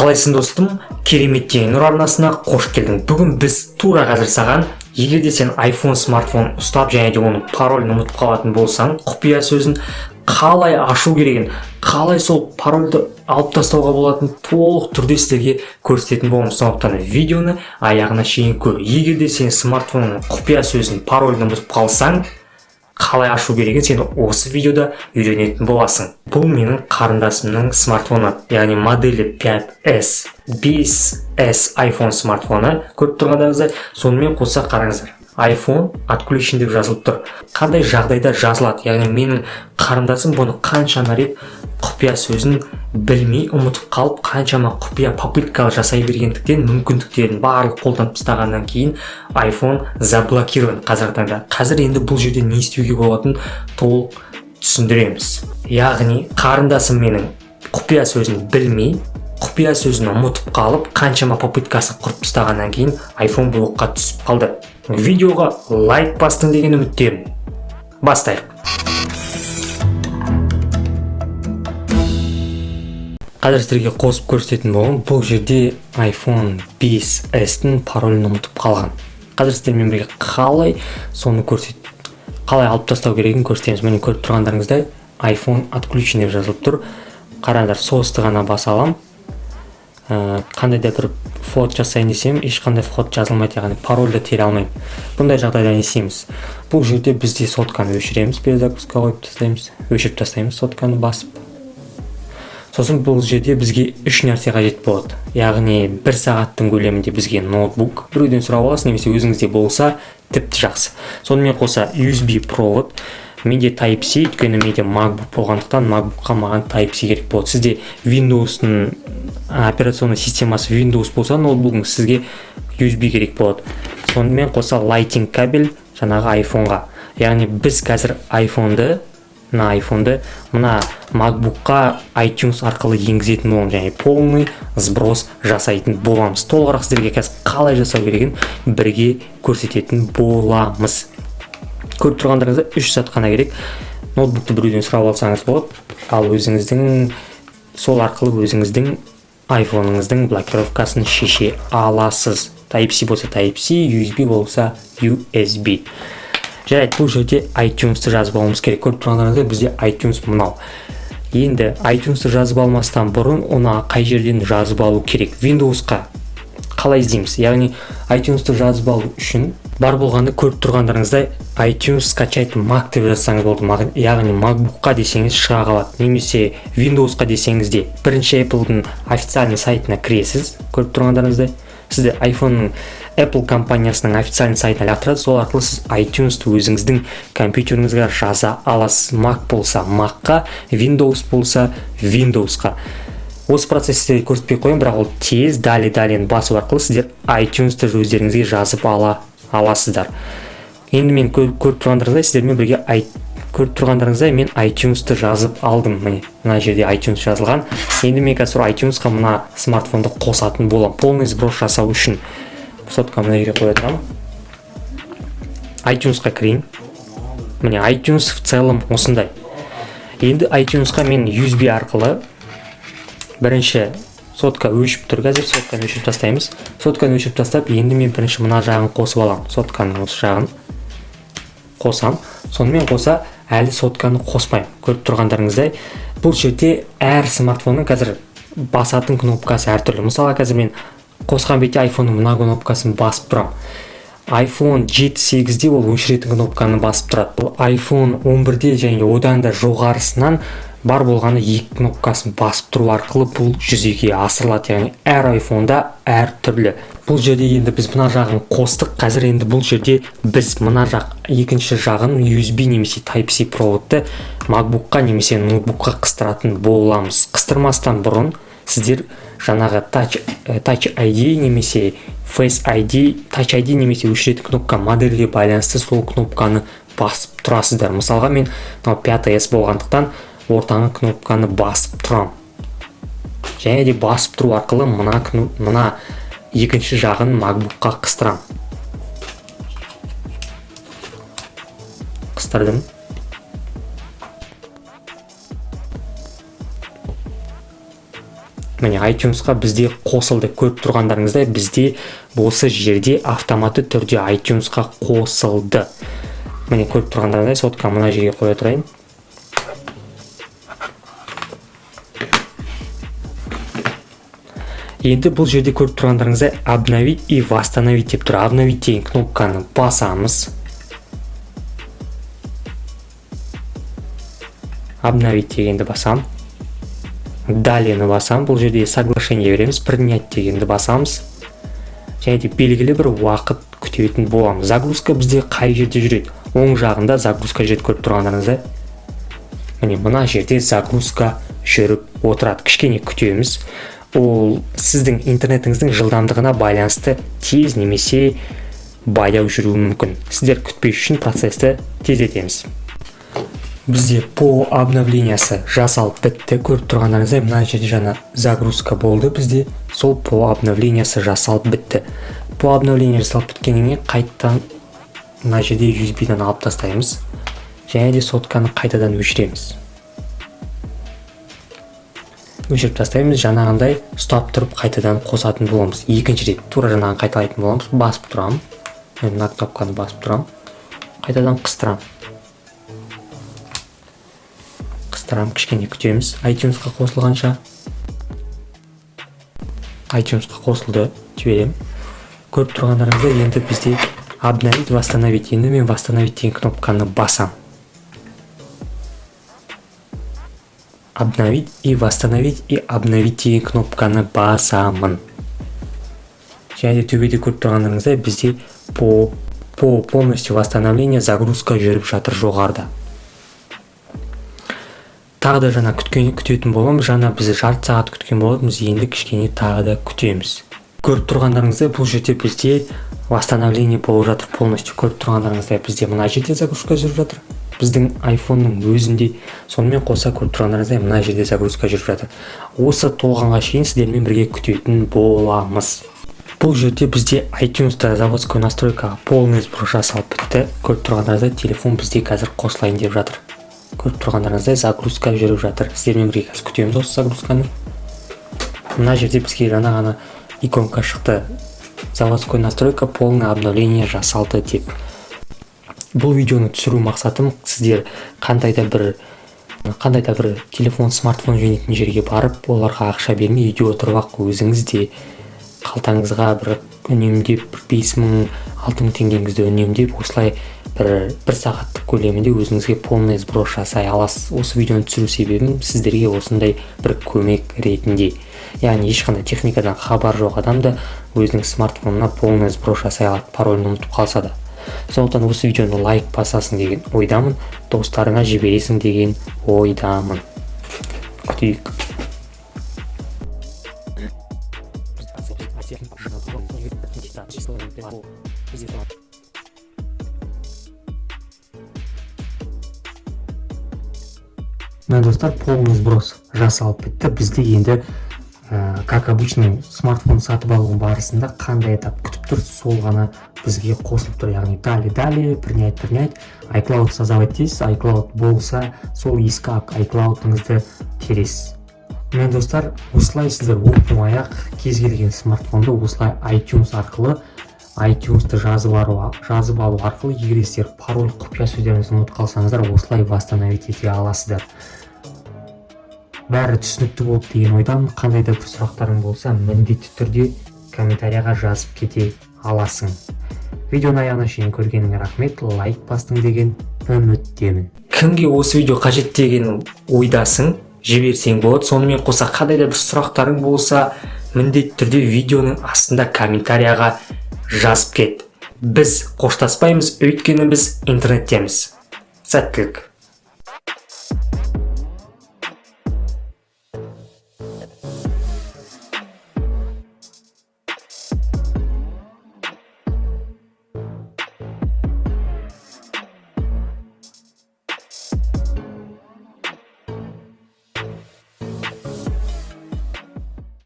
Қалайсың достым? Керемет деген нұр арнасына қош келдің. Бүгін біз тура қазір саған, егер де сен iPhone смартфон ұстап және де оның паролін ұмытып қалатын болсаң, құпия сөзін қалай ашу керегін, қалай сол парольді алып тастауға болатын толық түрде сіздерге көрсететін боламыз. Сондықтан видеоны аяғына шейін көр. Егер де сен смартфонның құпия сөзін, паролін ұмытып қалсаң, қалай ашу керегін сен осы видеода үйренетін боласың. Бұл менің қарындасымның смартфоны, яғни моделі 5S, 5S iPhone смартфоны. Көріп тұрғандарыңыздай, сонымен қоса қараңыздар. iPhone отключен деп жазылып тұр. Қандай жағдайда жазылады? Яғни менің қарындасым бұны қаншама рет құпия сөзін білмей ұмытып қалып, қаншама құпия попытка жасай бергендіктен мүмкіндіктерін барлық қолданып тастағаннан кейін iPhone заблокирован қазіргі таңда. Қазір енді бұл жерде не істеуге болатынын толық түсіндіреміз. Яғни қарындасым менің құпия сөзін білмей, құпия сөзін ұмытып қалып, қаншама попыткасын құрып тастағаннан кейін iPhone блокқа түсіп қалды. Видеоға лайк бастың деген үміттемін. Бастайық. Қазір сіздерге қосып көрсететін болғым, бұл жерде iPhone 5S-тің паролін ұмытып қалған. Қазір сіздермен бірге қалай алып тастау керегін көрсетеміз. Міне көріп тұрғандарыңыздай iPhone отключен деп жазылып тұр. Қараңдар, соғысты ғана баса алам. Қандай да бір фот жасайын десем, ешқандай фот жазылмайды, яғни парольді тере алмаймын. Бұндай жағдайда не істейміз? Бұл жерде бізде сотканы өшіреміз, перезагрузка қойып тастаймыз, өшіріп тастаймыз сотканы басып. Сосын бұл жерде бізге үш нәрсе қажет болады. Яғни 1 сағаттың көлемінде бізге ноутбук, біреуден сұрап аласыз, немесе өзіңізде болса тіпті жақсы. Сонымен қоса USB провод, менде Type-C, өйткені менде MacBook болғандықтан MacBookқа маған Type-C керек болады. Сізде Windows'ның операционный системасы Windows болса, ноутбугыңыз сізге USB керек болады. Сонымен қоса Lightning кабель жаңағы iPhone-ға. Яғни біз қазір iPhone-ды мына MacBook-қа iTunes арқылы енгізетін боламыз, және полный сброс жасайтын боламыз. Толығырақ сіздерге қазір қалай жасау керегін бірге көрсететін боламыз. Көріп тұрғандарыңызда 3 сағат қана керек. Ноутбукты біреуден сұрап алсаңыз болады, ал өзіңіздің сол арқылы өзіңіздің iPhone-ыңыздың блокировкасын шеше аласыз. Type-C болса Type-C, USB болса USB. Жарайды, бұл жерде iTunes-ты жазып алуымыз керек. Көріп тұрғандарыңызда бізде iTunes мынау. Енді iTunes-ты жазып алмастан бұрын оны қай жерден жазып алу керек? Windows-қа қалай іздейміз? Яғни iTunes-ты жазып алу үшін бар болғанды көріп тұрғандарыңыздай iTunes скачать Mac деп жазсаңыз болды. Яғни MacBook-қа десеңіз шыға қалады. Немесе Windows-қа десеңіз де бірінші Apple-дың официальный сайтына кіресіз. Көріп тұрғандарыңыздай сізде iPhone-ның Apple компаниясының официальный сайтына лақтырады. Сол арқылы сіз iTunes-ты өзіңіздің компьютеріңізге жаза аласыз. Mac болса Mac-қа, Windows болса Windows-қа. Осы процесті көрсетпей қойын, бірақ ол тез дали-далиен басу арқылы сіздер iTunes-ты өздеріңізге жазып аласыздар. Енді мен көріп тұрғандарыңыздай сіздермен бірге көріп тұрғандарыңыздай мен iTunes-ты жазып алдым. Мына жерде iTunes жазылған. Енді мен қазір iTunes-қа мына смартфонды қосатын болам. Полный сброс жасау үшін сотканы мына жерге қоя тұрамын. iTunes-қа кірейін. Міне iTunes в целом осындай. Енді iTunes-қа мен USB арқылы бірінші сотка өшіп тұр. Қазір сотканы өшіріп тастаймыз. Сотканы өшіріп тастап, енді мен бірінші мына жағын қосып алам. Сотканың осы жағын қосам. Сонымен қоса әлі сотканы қоспаймын. Көріп тұрғандарыңыздай, бұл жерде әр смартфонның қазір басатын кнопкасы әртүрлі. Мысалы, қазір мен қосқан бетте iPhone-ның мына кнопкасын басып тұрам. iPhone 7-8-де ол өшіретін кнопканы басып тұрады. Бұл iPhone 11-де және одан да жоғарысынан бар болғаны 2 кнопкасын басып тұру арқылы бұл жүзеге асырылады. Яғни әр iPhone-да әр түрлі. Бұл жерде енді біз мына жағын қостық. Қазір енді бұл жерде біз мына жақ екінші жағын USB немесе Type-C проводты MacBook-қа немесе ноутбукқа қыстыратын боламыз. Қыстырмастан бұрын сіздер жаңағы Touch ID немесе Face ID, Touch ID немесе өшіретін кнопка модельге байланысты сол кнопканы басып тұрасыздар. Мысалға мен 5S болғандықтан ортаңғы кнопканы басып тұрам. Және де басып тұру арқылы мына екінші жағын MacBook-қа қыстырам. Қыстырдым. міне iTunesқа бізде қосылды. Көріп тұрғандарыңыздай бізде осы жерде автоматты түрде iTunesқа қосылды. Міне көріп тұрғандарыңыздай сотка мына жерге қоя тұрайын. Енді бұл жерде көріп тұрғандарыңыздай обновить и восстановить деп тұр. Обновить деген кнопканы басамыз. Обновить дегенді басам. Далені басам. Бұл жерде соглашение береміз. Принять дегенді басамыз. Және де белгілі бір уақыт күтетін боламыз. Загрузка бізде қай жерде жүреді? Оң жағында загрузка жүреді көріп тұрғандарыңыздай. Міне мына жерде загрузка жүріп отырады. Кішкене күтеміз. Ол сіздің интернетіңіздің жылдамдығына байланысты тез немесе баяу жүруі мүмкін. Сіздер күтпеу үшін процесті тездетеміз. Бізде по обновлениясы жасалып бітті. Көріп тұрғандарыңыздай мына жерде жаңа загрузка болды бізде. Сол по обновлениясы жасалып бітті. По обновление жасалып біткеніне қайттан мына жерде USB-дан алып тастаймыз. Және де сотканы қайтадан өшіреміз. Өшіріп тастаймыз. Жаңағындай ұстап тұрып қайтадан қосатын боламыз. Екінші рет тура жаңағын қайталайтын боламыз. Басып тұрам. Мына кнопканы басып тұрам. Қайтадан қыстырам. Қыстырам, кішкене күтеміз. iTunesқа қосылғанша. iTunesқа қосылды. Жіберем. Көріп тұрғандарыңызда енді бізде обновить, восстановить. Енді мен восстановить деген кнопканы басам. Обновить и восстановить и обновить деген кнопканы басамын. Және де төбеде көріп тұрғандарыңыздай бізде по полностью восстановление загрузка жүріп жатыр жоғарыда. Тағы да жаңа күтетін боламыз. Жаңа біз жарты сағат күткен болатынбыз. Енді кішкене тағы да күтеміз. Көріп тұрғандарыңыздай бұл жерде бізде восстановление болып жатыр полностью. Көріп тұрғандарыңыздай бізде мына жерде загрузка жүріп жатыр. Біздің iPhone-ның өзінде сонымен қоса көріп тұрғандарыңыздай мына жерде загрузка жүріп жатыр. Осы толғанға шейін сіздермен бірге күтетін боламыз. Бұл жерде бізде iTunes-та заводской настройкаға полный сброс жасалып бітті. Көріп тұрғандарыңыздай телефон бізде қазір қосылайын деп жатыр. Көріп тұрғандарыңыздай загрузка жүріп жатыр. Сіздермен бірге қазір күтеміз осы загрузканы. Мына жерде бізге жаңа ғана иконка шықты. Заводской настройка полное обновление жасалды деп. Бұл видеоны түсіру мақсатым сіздер қандай да бір телефон, смартфон жөнетін жерге барып, оларға ақша бермей үйде отырып өзіңіз де қалтаңызға бір үнемдеп 5.000-6.000 теңгеңізді үнемдеп, осылай бір сағаттық көлемінде өзіңізге полный сброс жасай аласыз. Осы видеоны түсіру себебім сіздерге осындай бір көмек ретінде. Яғни ешқандай техникадан хабар жоқ адам да өзінің смартфонына полный сброс жасай алады, паролін ұмытып қалса да. Сондықтан осы видеоны лайк басасың деген ойдамын, достарыңа жібересің деген ойдамын. Күтейік. Мына достар, полный сброс жасалып бітті. Бізде енді как обычно смартфон сатып алу барысында қандай этап күтіп тұр, сол ғана бізге қосылып тұр. Яғни дали, принять, iCloud создавать дейсіз. iCloud болса, сол ескі iCloud'ыңызды тересіз. Мен достар, осылай сіздер оп-оңай-ақ кез келген смартфонды осылай iTunes арқылы iTunes'ты жазып алу арқылы, егер сіздер пароль құпия сөздеріңізді ұмытып қалсаңыздар, осылай восстановить ете аласыздар. Бәрі түсінікті болды деген ойдамын. Қандай да бір сұрақтарың болса, міндетті түрде комментарияға жазып кете аласың. Видеоны аяғына шейін көргеніңе рахмет, лайк бастың деген үміттемін. Кімге осы видео қажет деген ойдасың, жіберсең болады. Сонымен қоса қандай да бір сұрақтарың болса, міндетті түрде видеоның астында комментарияға жазып кет. Біз қоштаспаймыз, өйткені біз интернеттеміз. Сәттілік.